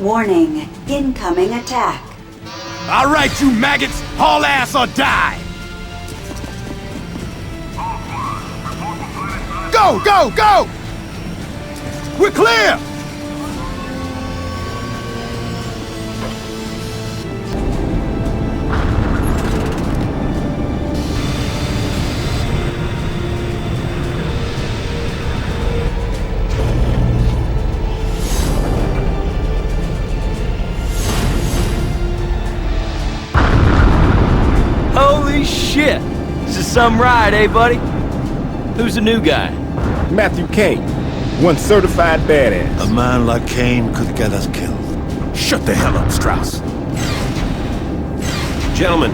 Warning, incoming attack. All right, you maggots, haul ass or die! Go, go, go! We're clear! Holy shit! This is some ride, eh, buddy? Who's the new guy? Matthew Kane, one certified badass. A man like Kane could get us killed. Shut the hell up, Strauss. Gentlemen,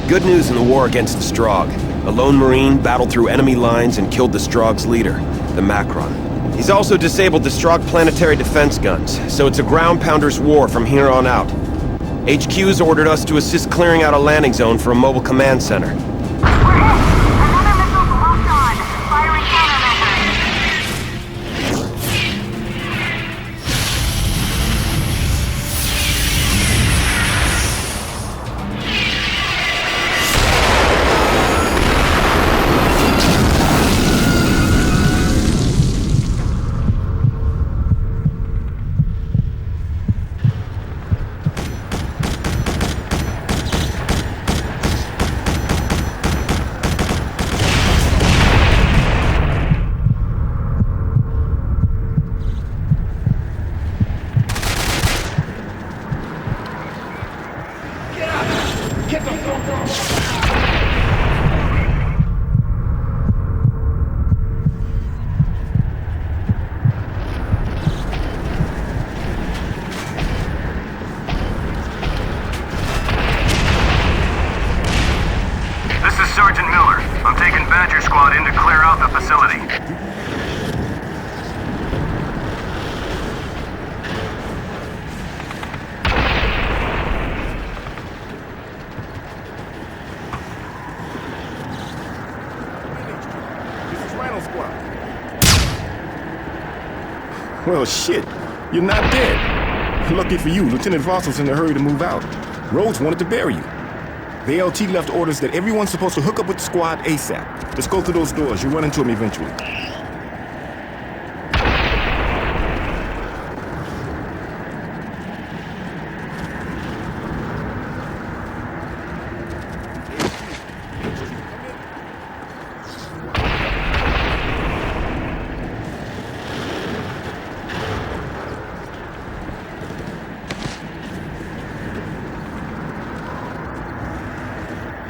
good news in the war against the Strogg. A lone Marine battled through enemy lines and killed the Strogg's leader, the Macron. He's also disabled the Strogg planetary defense guns, so it's a ground pounder's war from here on out. HQ's ordered us to assist clearing out a landing zone for a mobile command center. We're hit! Another missile's locked on. Firing countermeasures. Sergeant Miller. I'm taking Badger Squad in to clear out the facility. This is Rhino Squad. Well, shit. You're not dead. Lucky for you, Lieutenant Voss was in a hurry to move out. Rhodes wanted to bury you. The LT left orders that everyone's supposed to hook up with the squad ASAP. Just go through those doors. You'll run into them eventually.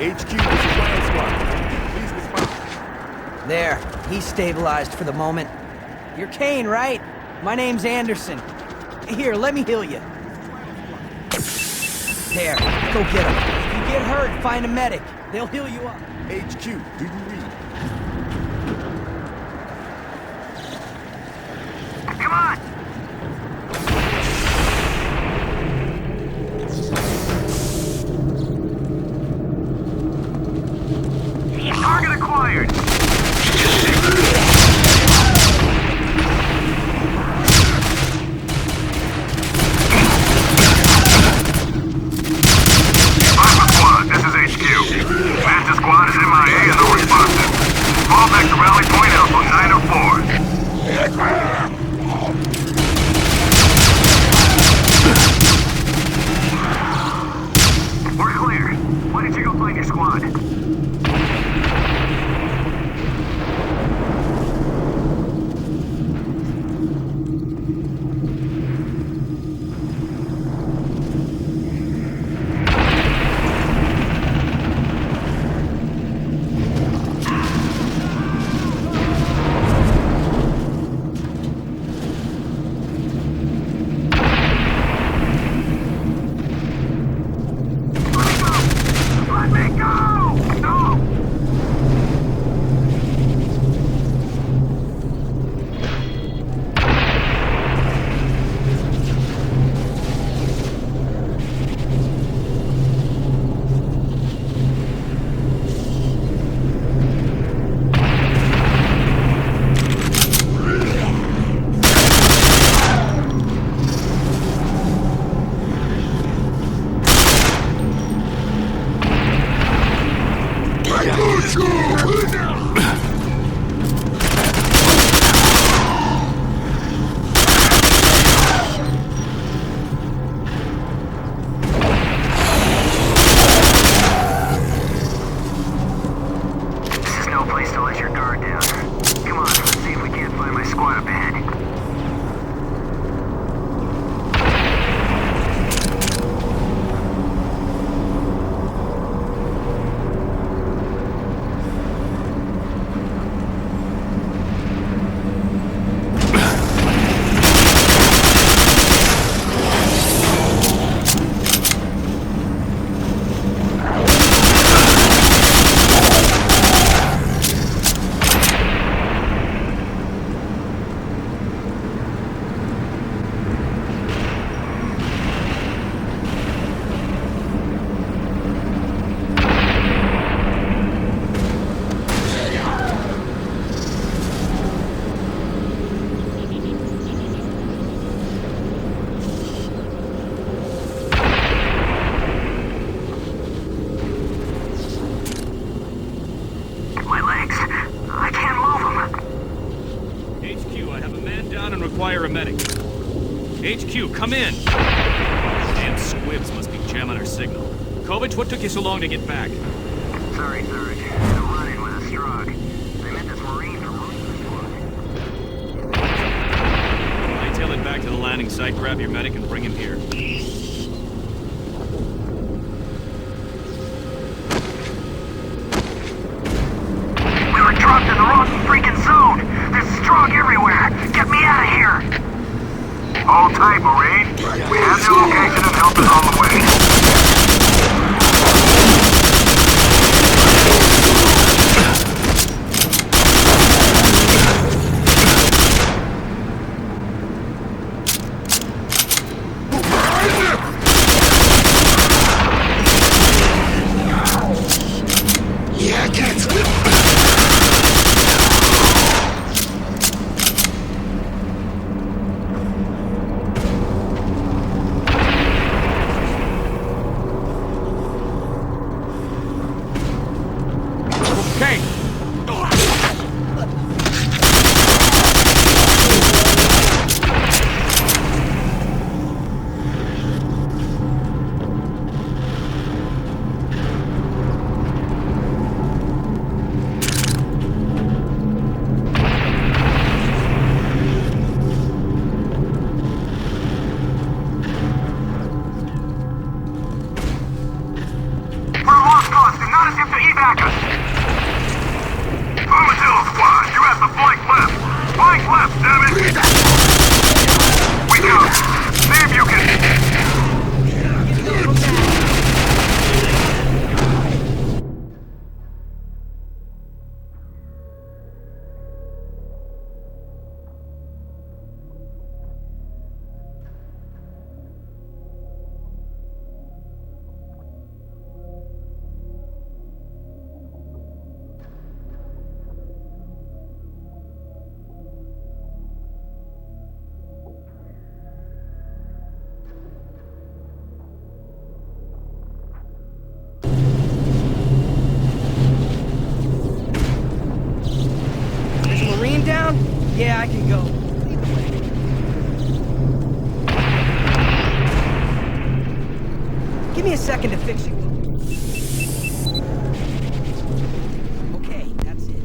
HQ, this is Rhino Squad. Please respond. There, he's stabilized for the moment. You're Kane, right? My name's Anderson. Here, let me heal you. There, go get him. If you get hurt, find a medic. They'll heal you up. HQ, do you read? Come on! Target acquired! Alpha Squad, this is HQ. Manta Squad is MIA and unresponsive. Fall back to rally point Alpha 904. medic. HQ, come in! Damn squibs must be jamming our signal. Kovic, what took you so long to get back? Sorry, Sarge. Had a run-in with a Strog. They met this Marine from Rosewood. Hightail it back to the landing site, grab your medic, and bring him here. We were dropped in the wrong freaking zone! There's Strog everywhere! Get me out of here! Hold tight, Marine. We have your location and help is on the way. Yeah, I can go. Give me a second to fix you. Okay, that's it.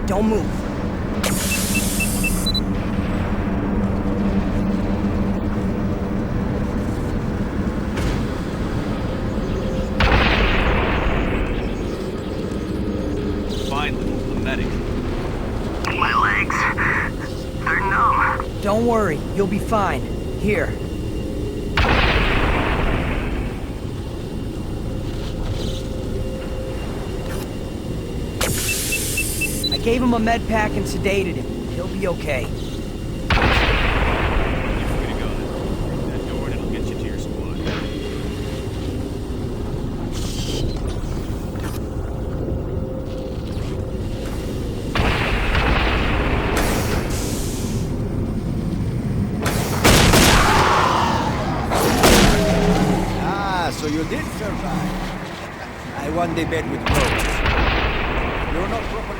Don't move. Finally, the medic. My legs, they're numb. Don't worry, you'll be fine. Here. gave him a med pack and sedated him. He'll be okay. You're free to go then. That door and it'll get you to your squad. Ah, so you did survive. I won the bet with Rose. You're not properly...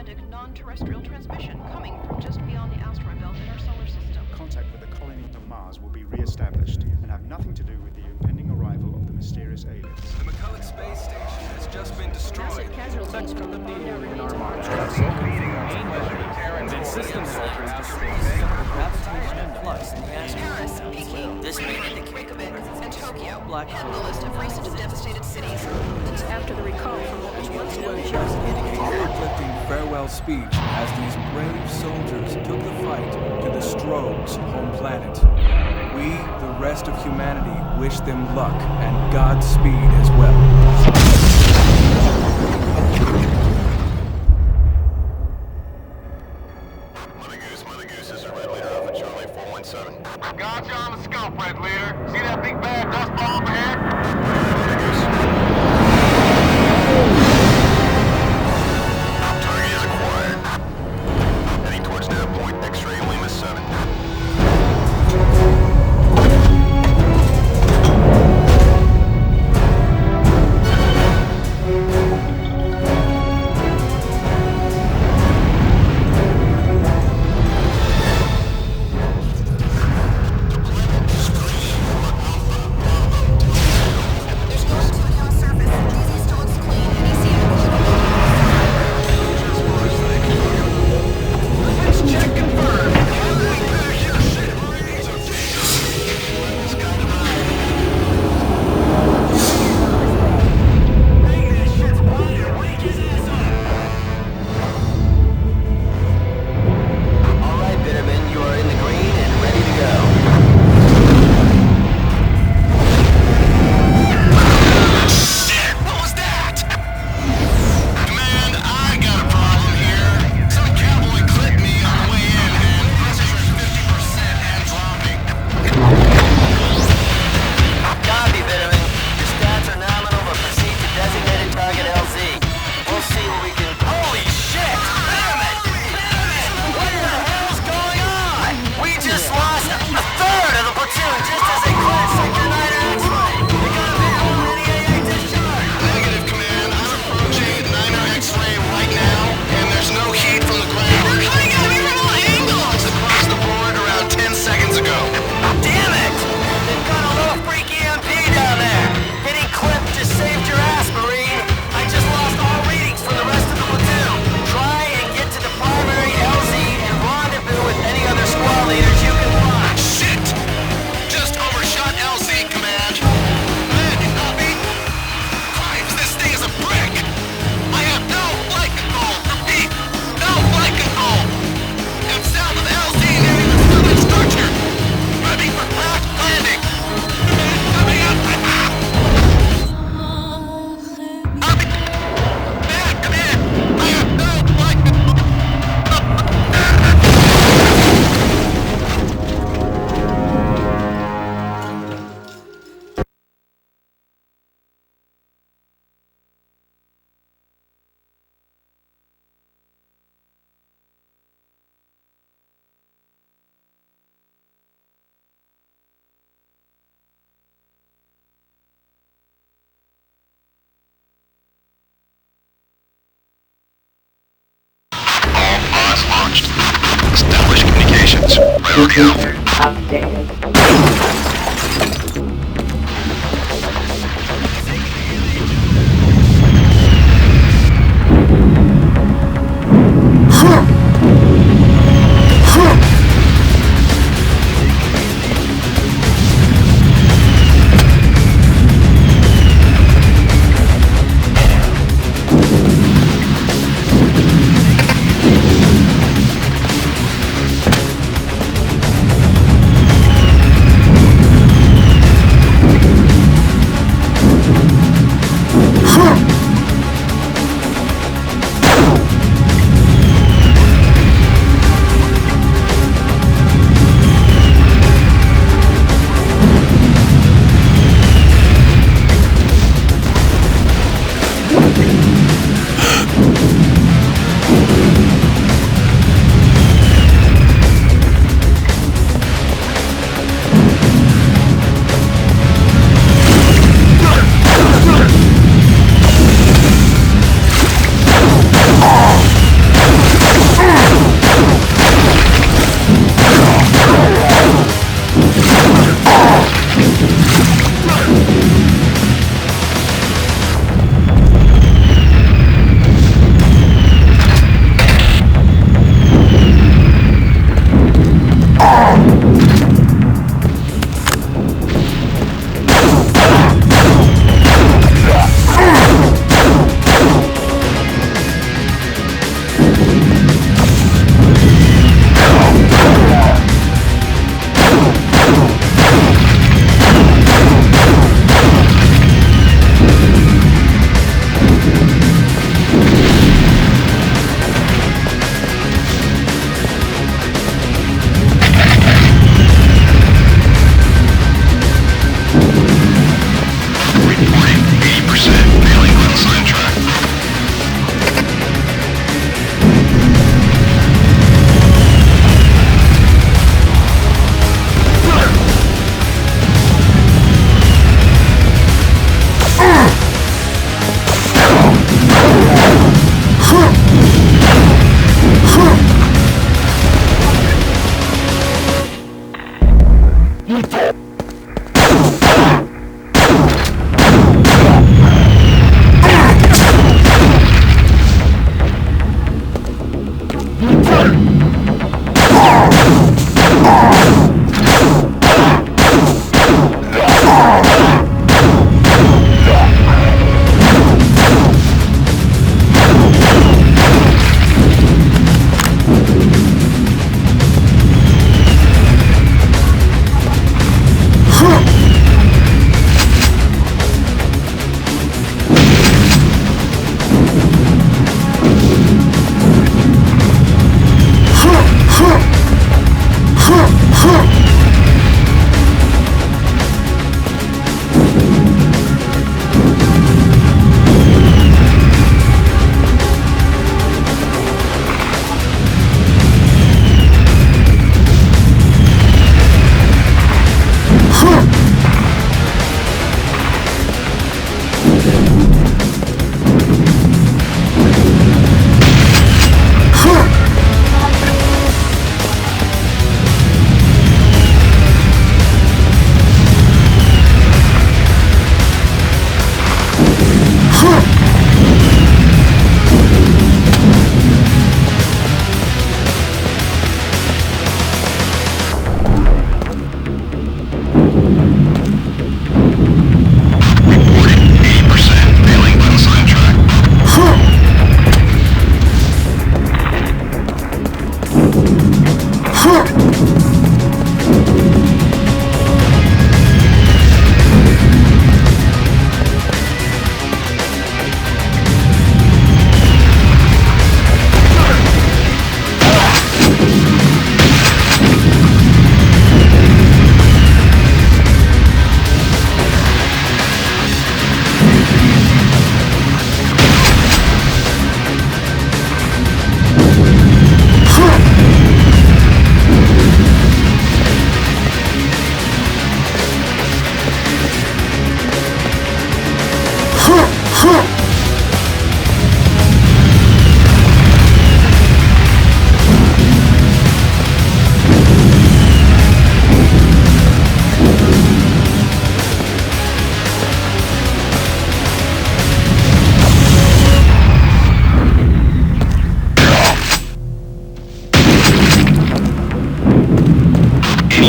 sporadic, non-terrestrial transmission coming from just beyond the asteroid belt in our solar system. Contact with the colonies on Mars will be re-established and have nothing to do with the impending arrival of the mysterious aliens. The McCulloch space station has just been destroyed. Massive casualties from the bomb that remains on Mars. Paris, Peking, Reykjavik, and Tokyo head the list of recent devastated cities. After the recall from what was once known as Reflecting farewell speech as these brave soldiers took the fight to the Strogs' home planet. We, the rest of humanity, wish them luck and Godspeed as well. Mother Goose, this is Red Leader Alpha Charlie 417. Gotcha on the scope, Red Leader. See that big bad dust ball up ahead? Mother Goose. Target is acquired. Heading towards that point, X-ray Lima 7. Establish communications.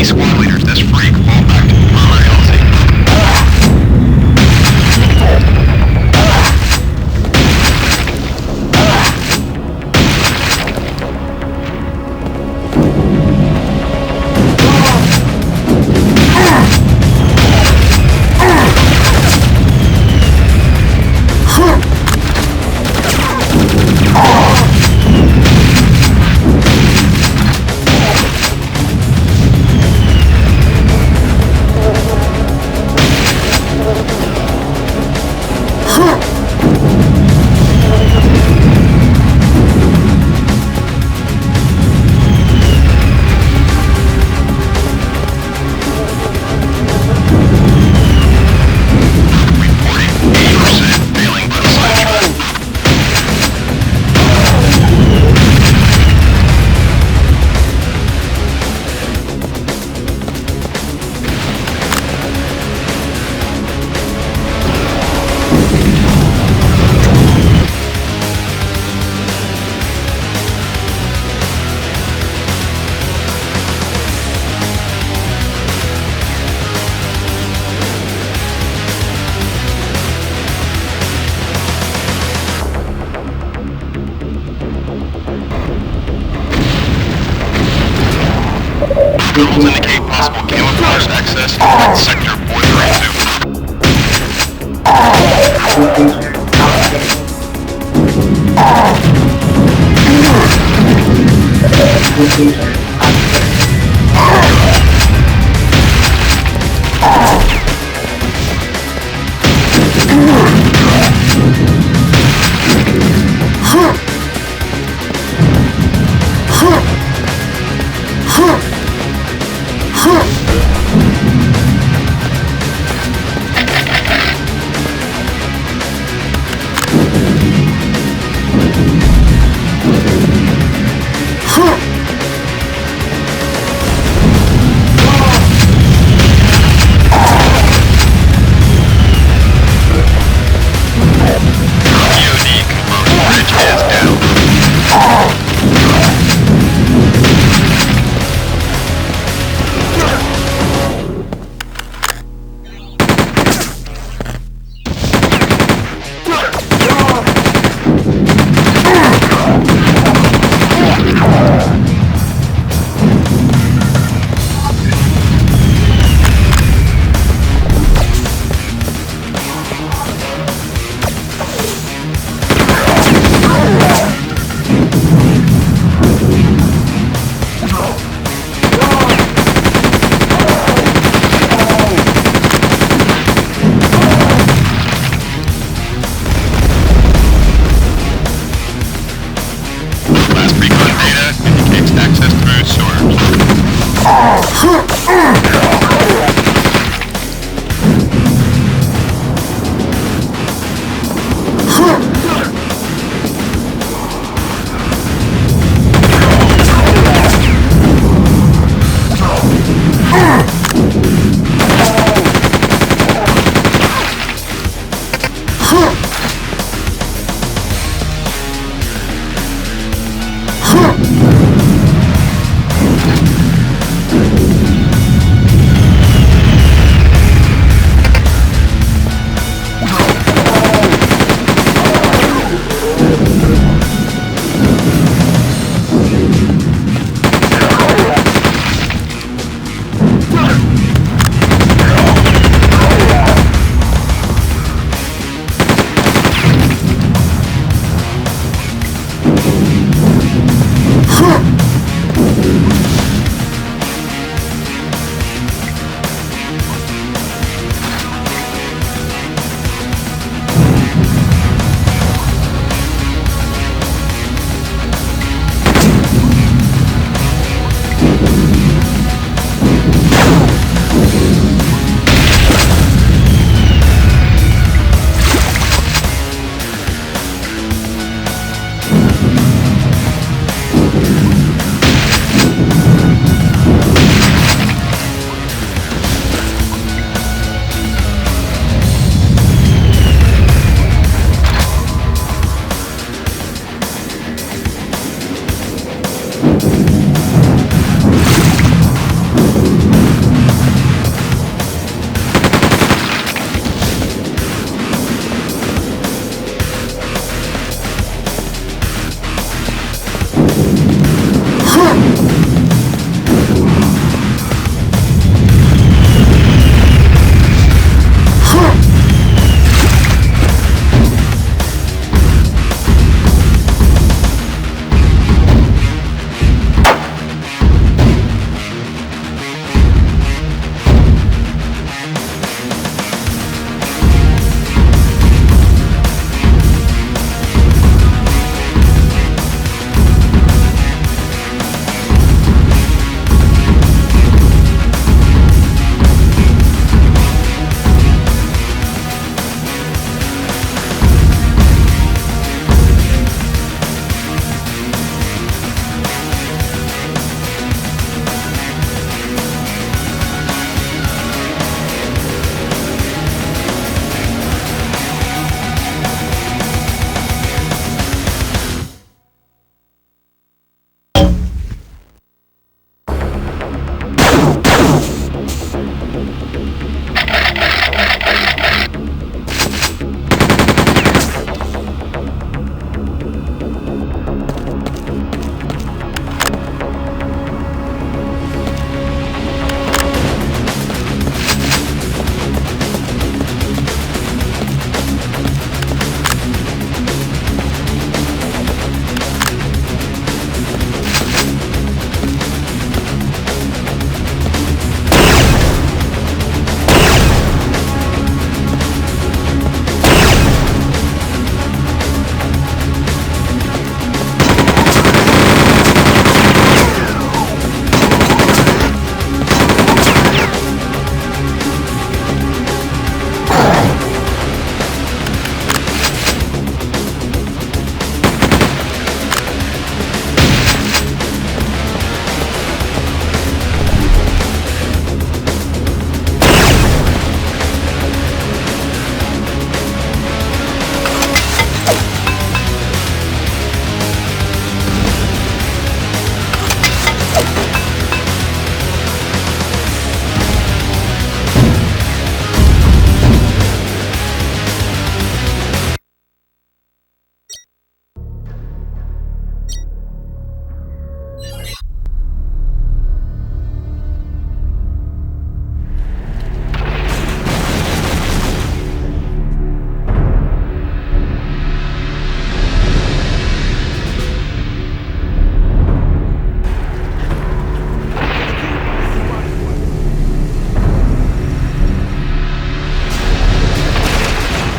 squad leaders, this freak, fall back to my LZ. Visuals indicate possible camouflaged access to Sector 432.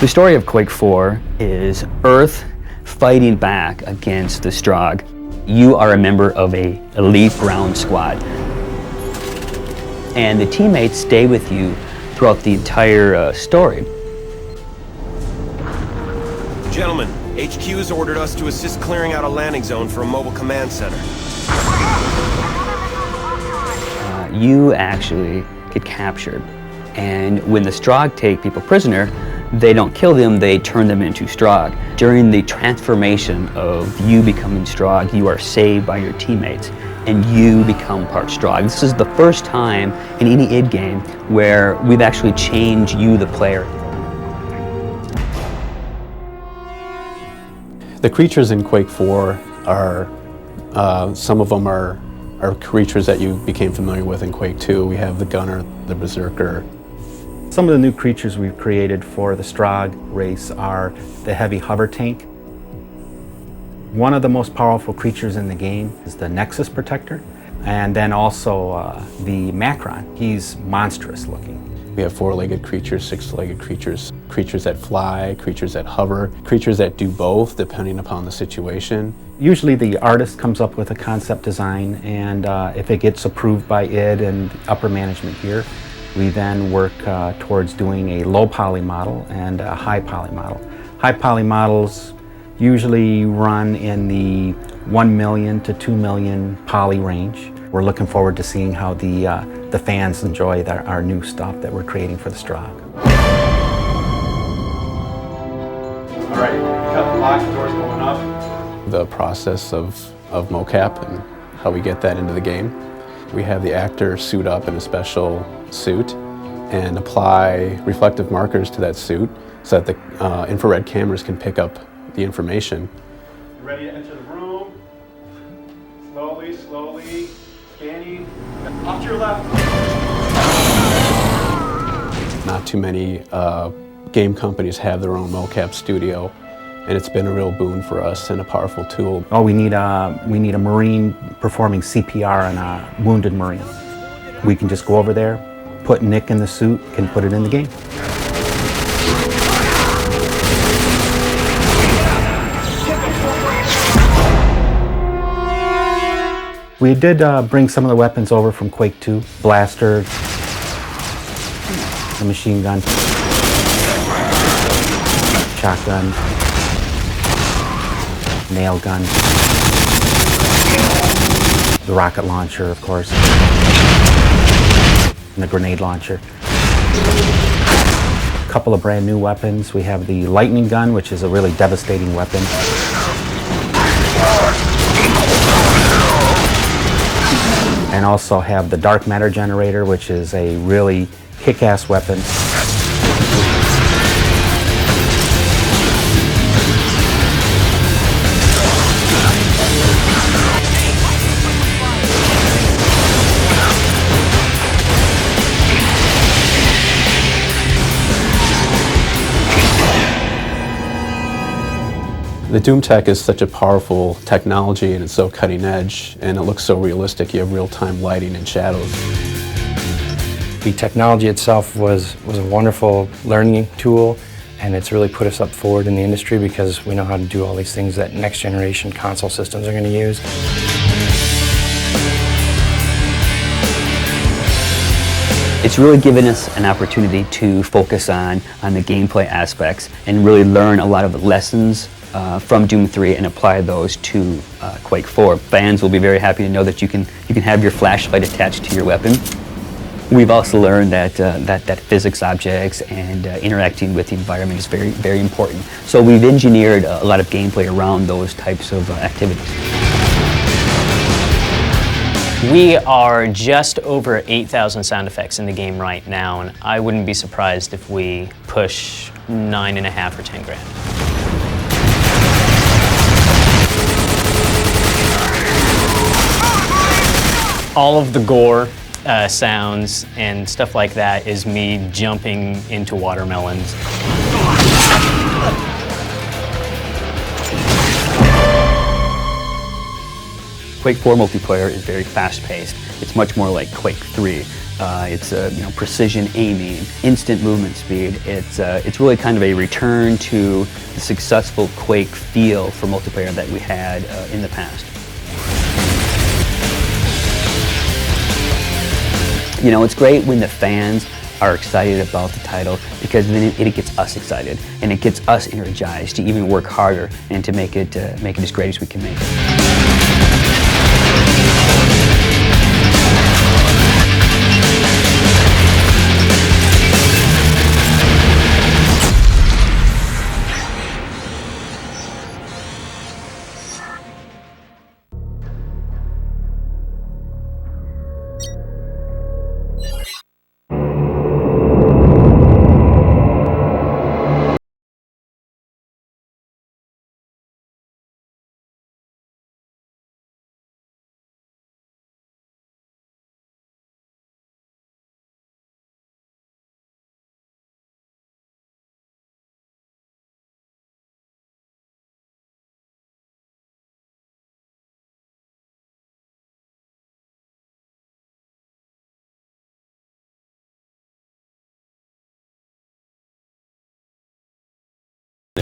The story of Quake 4 is Earth fighting back against the Strogg. You are a member of a elite ground squad, and the teammates stay with you throughout the entire story. Gentlemen, HQ has ordered us to assist clearing out a landing zone for a mobile command center. You actually get captured, and when the Strogg take people prisoner, they don't kill them, they turn them into Strogg. During the transformation of you becoming Strogg, you are saved by your teammates, and you become part Strogg. This is the first time in any id game where we've actually changed you, the player. The creatures in Quake 4 are, some of them are creatures that you became familiar with in Quake 2. We have the Gunner, the Berserker. Some of the new creatures we've created for the Strogg race are the heavy hover tank. One of the most powerful creatures in the game is the Nexus Protector, and then also the Macron. He's monstrous looking. We have four-legged creatures, six-legged creatures, creatures that fly, creatures that hover, creatures that do both depending upon the situation. Usually the artist comes up with a concept design, and if it gets approved by id and upper management here, we then work towards doing a low poly model and a high poly model. High poly models usually run in the 1 million to 2 million poly range. We're looking forward to seeing how the fans enjoy our new stuff that we're creating for the Strogg. All right, cut the lock, doors going up. The process of mocap and how we get that into the game. We have the actor suit up in a special suit and apply reflective markers to that suit so that the infrared cameras can pick up the information. Ready to enter the room. Slowly, slowly, scanning. Off to your left. Not too many game companies have their own mocap studio, and it's been a real boon for us and a powerful tool. Oh, we need a Marine performing CPR on a wounded Marine. We can just go over there, put Nick in the suit, can put it in the game. We did bring some of the weapons over from Quake 2. Blaster, the machine gun, shotgun, nail gun, the rocket launcher, of course, and the grenade launcher. A couple of brand new weapons. We have the lightning gun, which is a really devastating weapon. And also have the dark matter generator, which is a really kick-ass weapon. The Doom Tech is such a powerful technology, and it's so cutting edge, and it looks so realistic. You have real-time lighting and shadows. The technology itself was a wonderful learning tool, and it's really put us up forward in the industry because we know how to do all these things that next generation console systems are going to use. It's really given us an opportunity to focus on the gameplay aspects and really learn a lot of the lessons from Doom 3 and apply those to Quake 4. Fans will be very happy to know that you can have your flashlight attached to your weapon. We've also learned that physics objects and interacting with the environment is very, very important. So we've engineered a lot of gameplay around those types of activities. We are just over 8,000 sound effects in the game right now, and I wouldn't be surprised if we push 9.5 or 10 grand. All of the gore sounds and stuff like that is me jumping into watermelons. Quake 4 multiplayer is very fast-paced. It's much more like Quake 3. It's precision aiming, instant movement speed. It's really kind of a return to the successful Quake feel for multiplayer that we had in the past. It's great when the fans are excited about the title, because then it gets us excited and it gets us energized to even work harder and to make it as great as we can make it.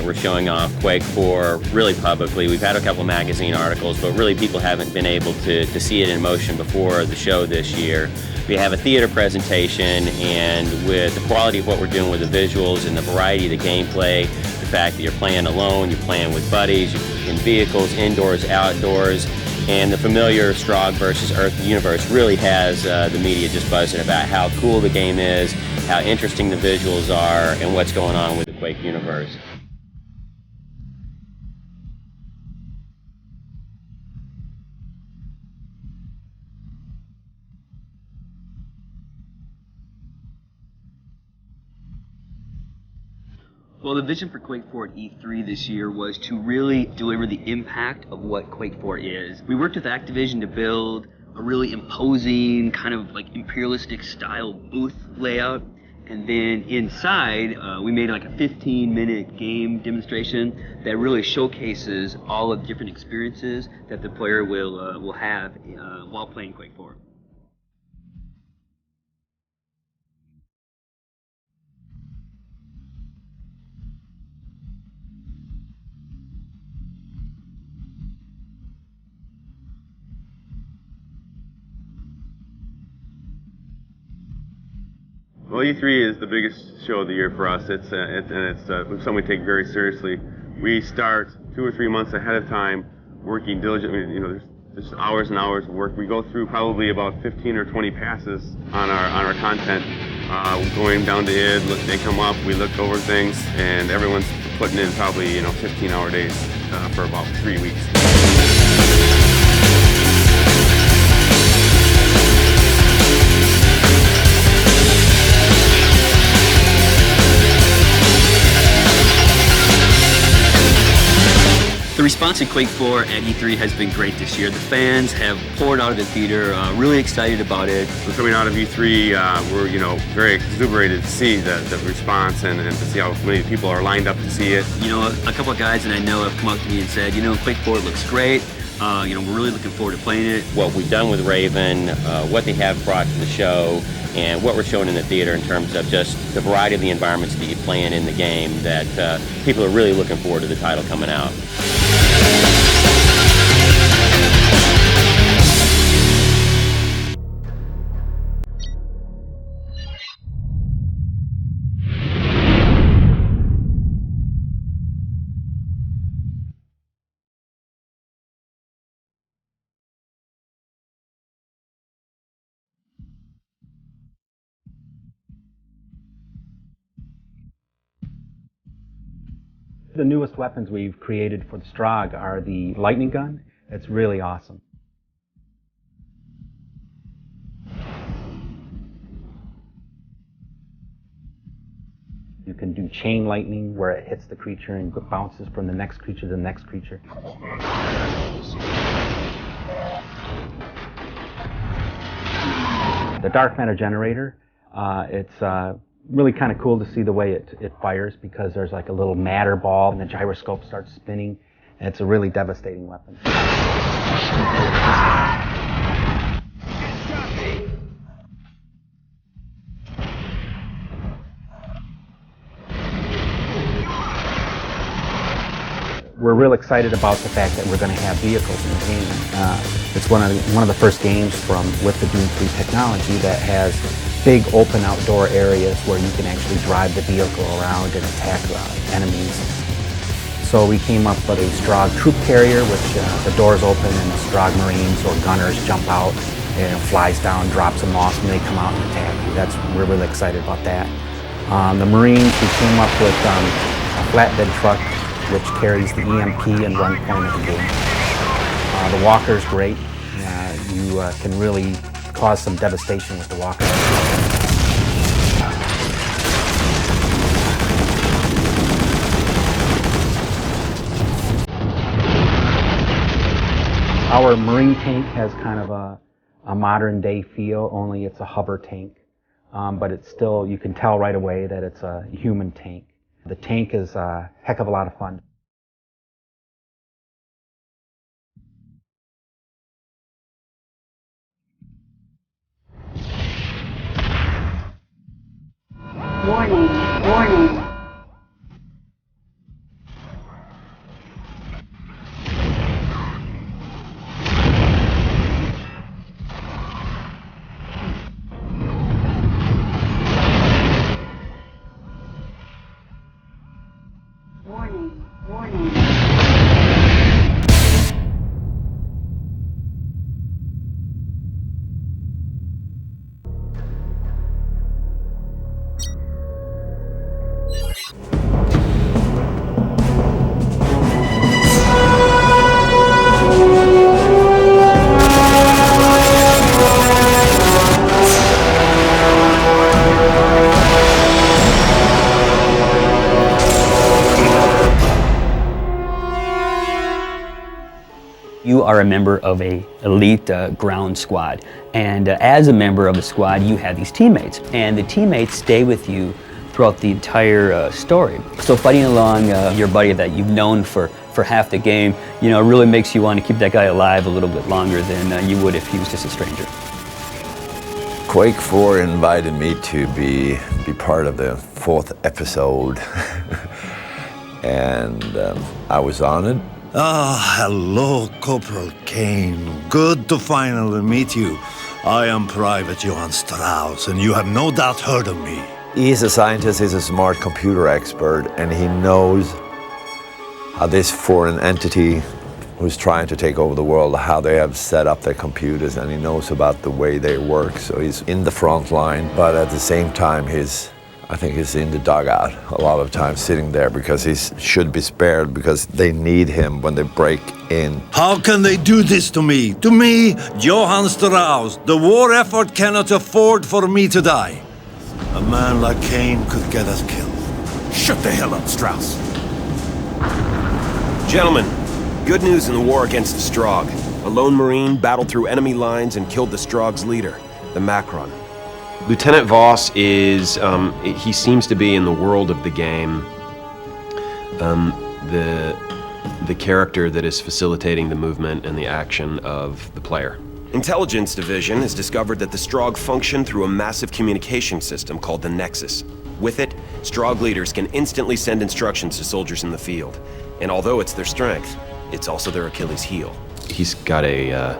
We're showing off Quake 4 really publicly. We've had a couple magazine articles, but really people haven't been able to see it in motion before the show this year. We have a theater presentation, and with the quality of what we're doing with the visuals and the variety of the gameplay, the fact that you're playing alone, you're playing with buddies, you're in vehicles, indoors, outdoors, and the familiar Strogg versus Earth universe really has the media just buzzing about how cool the game is, how interesting the visuals are, and what's going on with the Quake universe. Well, the vision for Quake 4 at E3 this year was to really deliver the impact of what Quake 4 is. We worked with Activision to build a really imposing, kind of like imperialistic style booth layout. And then inside, we made like a 15-minute game demonstration that really showcases all of the different experiences that the player will have while playing Quake 4. Well, E3 is the biggest show of the year for us. It's something we take very seriously. We start 2 or 3 months ahead of time, working diligently. There's hours and hours of work. We go through probably about 15 or 20 passes on our content, going down to id. They come up, we look over things, and everyone's putting in probably 15-hour days for about 3 weeks. The response to Quake 4 at E3 has been great this year. The fans have poured out of the theater, really excited about it. Coming out of E3, we're very exuberated to see the response and to see how many people are lined up to see it. A couple of guys that I know have come up to me and said, Quake 4 looks great. We're really looking forward to playing it. What we've done with Raven, what they have brought to the show, and what we're showing in the theater in terms of just the variety of the environments that you play in the game, that people are really looking forward to the title coming out. The newest weapons we've created for the Strogg are the lightning gun. It's really awesome. You can do chain lightning where it hits the creature and bounces from the next creature to the next creature. The dark matter generator, it's really kind of cool to see the way it fires, because there's like a little matter ball and the gyroscope starts spinning, and it's a really devastating weapon. We're real excited about the fact that we're going to have vehicles in the game. It's one of the first games with the Doom 3 technology that has big open outdoor areas where you can actually drive the vehicle around and attack enemies. So we came up with a Strogg troop carrier, which the doors open and the Strogg Marines or gunners jump out and flies down, drops them off, and they come out and attack you. We're really excited about that. The Marines, we came up with a flatbed truck which carries the EMP and run point of the game. The Walker's great. You can really cause some devastation with the Walker. Our Marine tank has kind of a modern day feel, only it's a hover tank. But it's still, you can tell right away that it's a human tank. The tank is a heck of a lot of fun. Warning, warning. Warning, warning. You are a member of a elite ground squad, and as a member of the squad you have these teammates, and the teammates stay with you throughout the entire story. So fighting along your buddy that you've known for half the game, you know, really makes you want to keep that guy alive a little bit longer than you would if he was just a stranger. Quake 4 invited me to be part of the 4th episode, and I was honored. Ah, hello, Corporal Kane. Good to finally meet you. I am Private Johann Strauss, and you have no doubt heard of me. He's a scientist, he's a smart computer expert, and he knows how this foreign entity who's trying to take over the world, how they have set up their computers, and he knows about the way they work. So he's in the front line, but at the same time, I think he's in the dugout a lot of times, sitting there, because he should be spared because they need him when they break in. How can they do this to me? To me, Johann Strauss. The war effort cannot afford for me to die. A man like Kane could get us killed. Shut the hell up, Strauss. Gentlemen, good news in the war against the Strogg. A lone Marine battled through enemy lines and killed the Strogg's leader, the Macron. Lieutenant Voss is, he seems to be in the world of the game, the character that is facilitating the movement and the action of the player. Intelligence Division has discovered that the Strogg function through a massive communication system called the Nexus. With it, Strogg leaders can instantly send instructions to soldiers in the field. And although it's their strength, it's also their Achilles heel. He's got a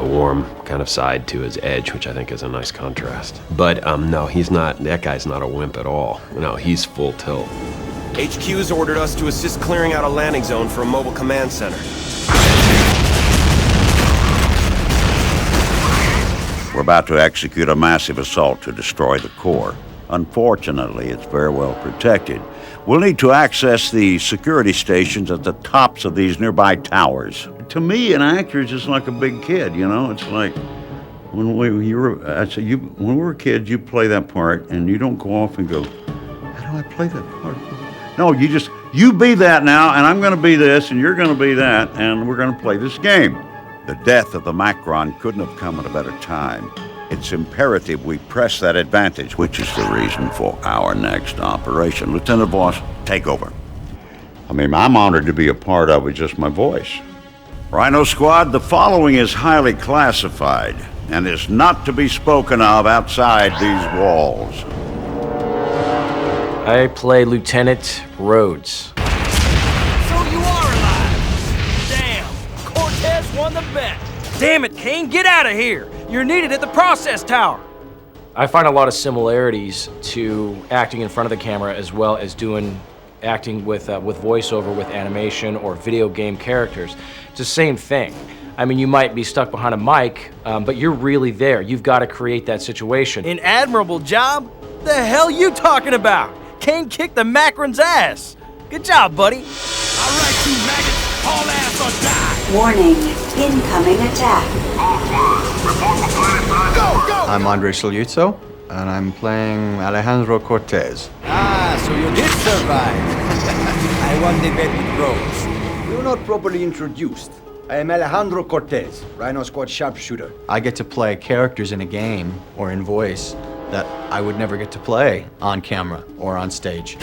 warm kind of side to his edge, which I think is a nice contrast. But no, he's not, that guy's not a wimp at all. No, he's full tilt. HQ has ordered us to assist clearing out a landing zone for a mobile command center. We're about to execute a massive assault to destroy the core. Unfortunately, it's very well protected. We'll need to access the security stations at the tops of these nearby towers. To me, an actor is just like a big kid, you know? It's like when we were kids, you play that part and you don't go off and go, how do I play that part? No, you be that now, and I'm going to be this, and you're going to be that, and we're going to play this game. The death of the Macron couldn't have come at a better time. It's imperative we press that advantage, which is the reason for our next operation. Lieutenant Voss, take over. I mean, I'm honored to be a part of it, just my voice. Rhino Squad, the following is highly classified and is not to be spoken of outside these walls. I play Lieutenant Rhodes. So you are alive! Damn it, Kane, get out of here! You're needed at the process tower! I find a lot of similarities to acting in front of the camera as well as acting with voiceover, with animation, or video game characters. It's the same thing. I mean, you might be stuck behind a mic, but you're really there. You've got to create that situation. An admirable job? The hell you talking about? Kane kicked the Macron's ass. Good job, buddy. All right, you maggots, haul ass or die. Warning, incoming attack. Go, go! I'm Andre Sciuluzzo, and I'm playing Alejandro Cortez. Ah, so you did survive. I won the bet with Rose. We were not properly introduced. I am Alejandro Cortez, Rhino Squad sharpshooter. I get to play characters in a game or in voice that I would never get to play on camera or on stage.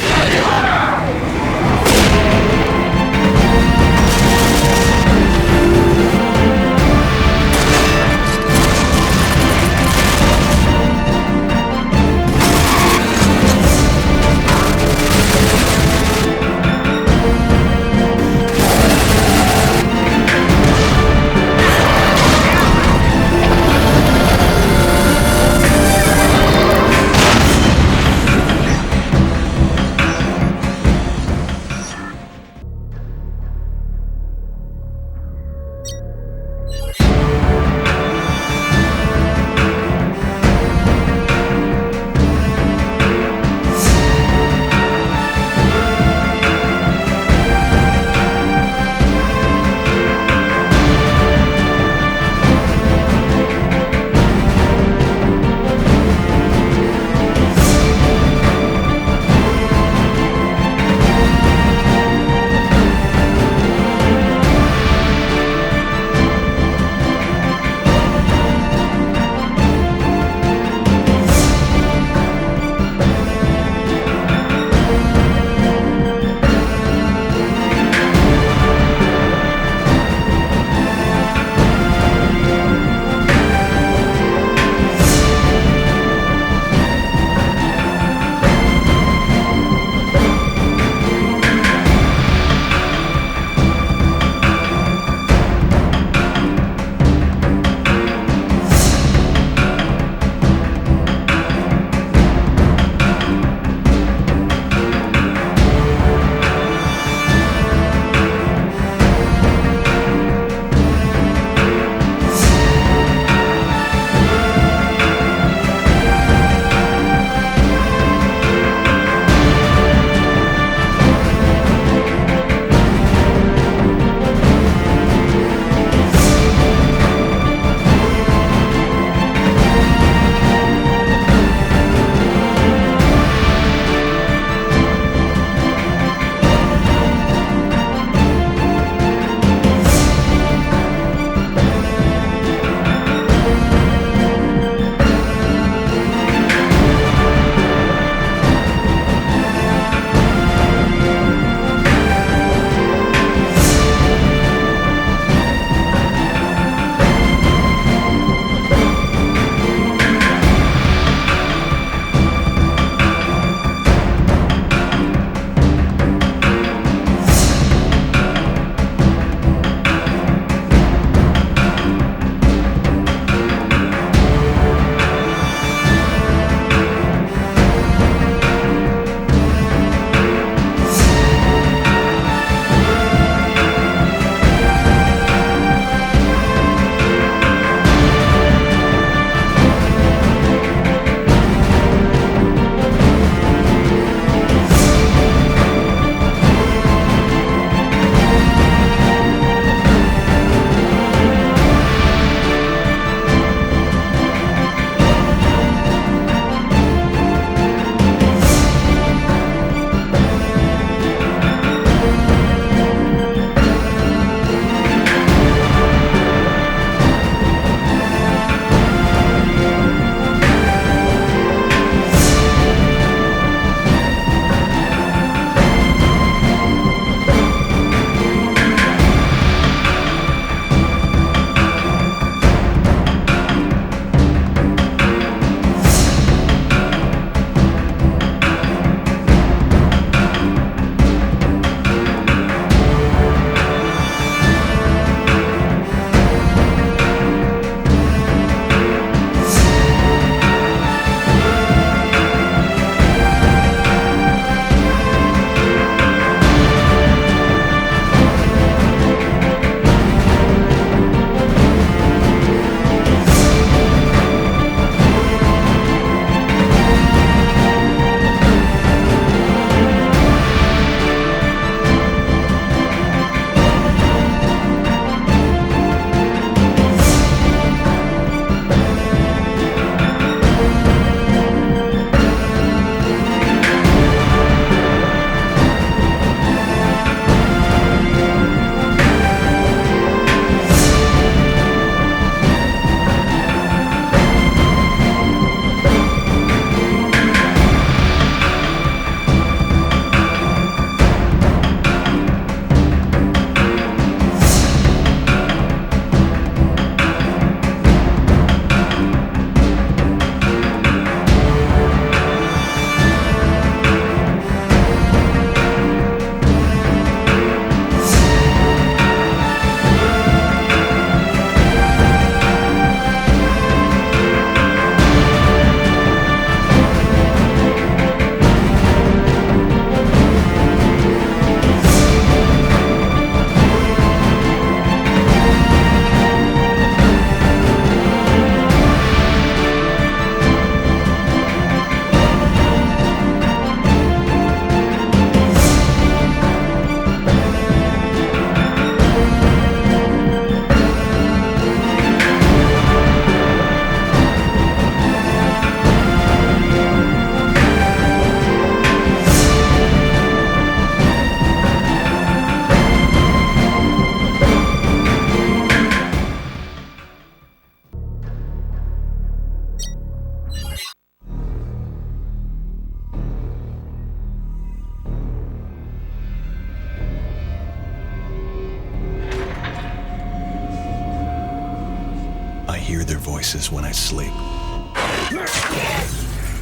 I hear their voices when I sleep.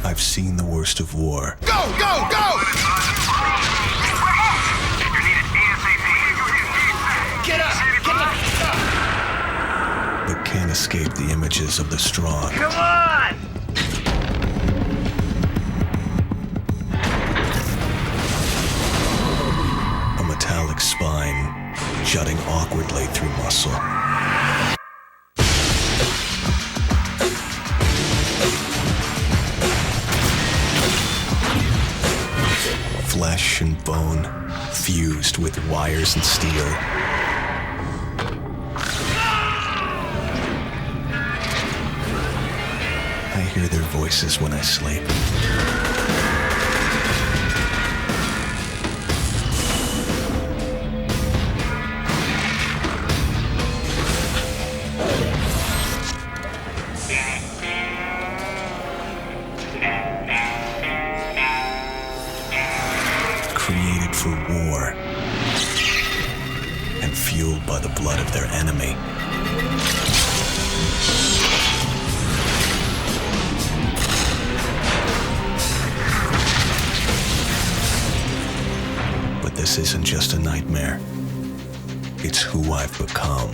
I've seen the worst of war. Go, go, go! Get up! Get up! But can't escape the images of the strong. Come on! A metallic spine jutting awkwardly through muscle. Flesh and bone fused with wires and steel. I hear their voices when I sleep. Created for war and fueled by the blood of their enemy. But this isn't just a nightmare. It's who I've become.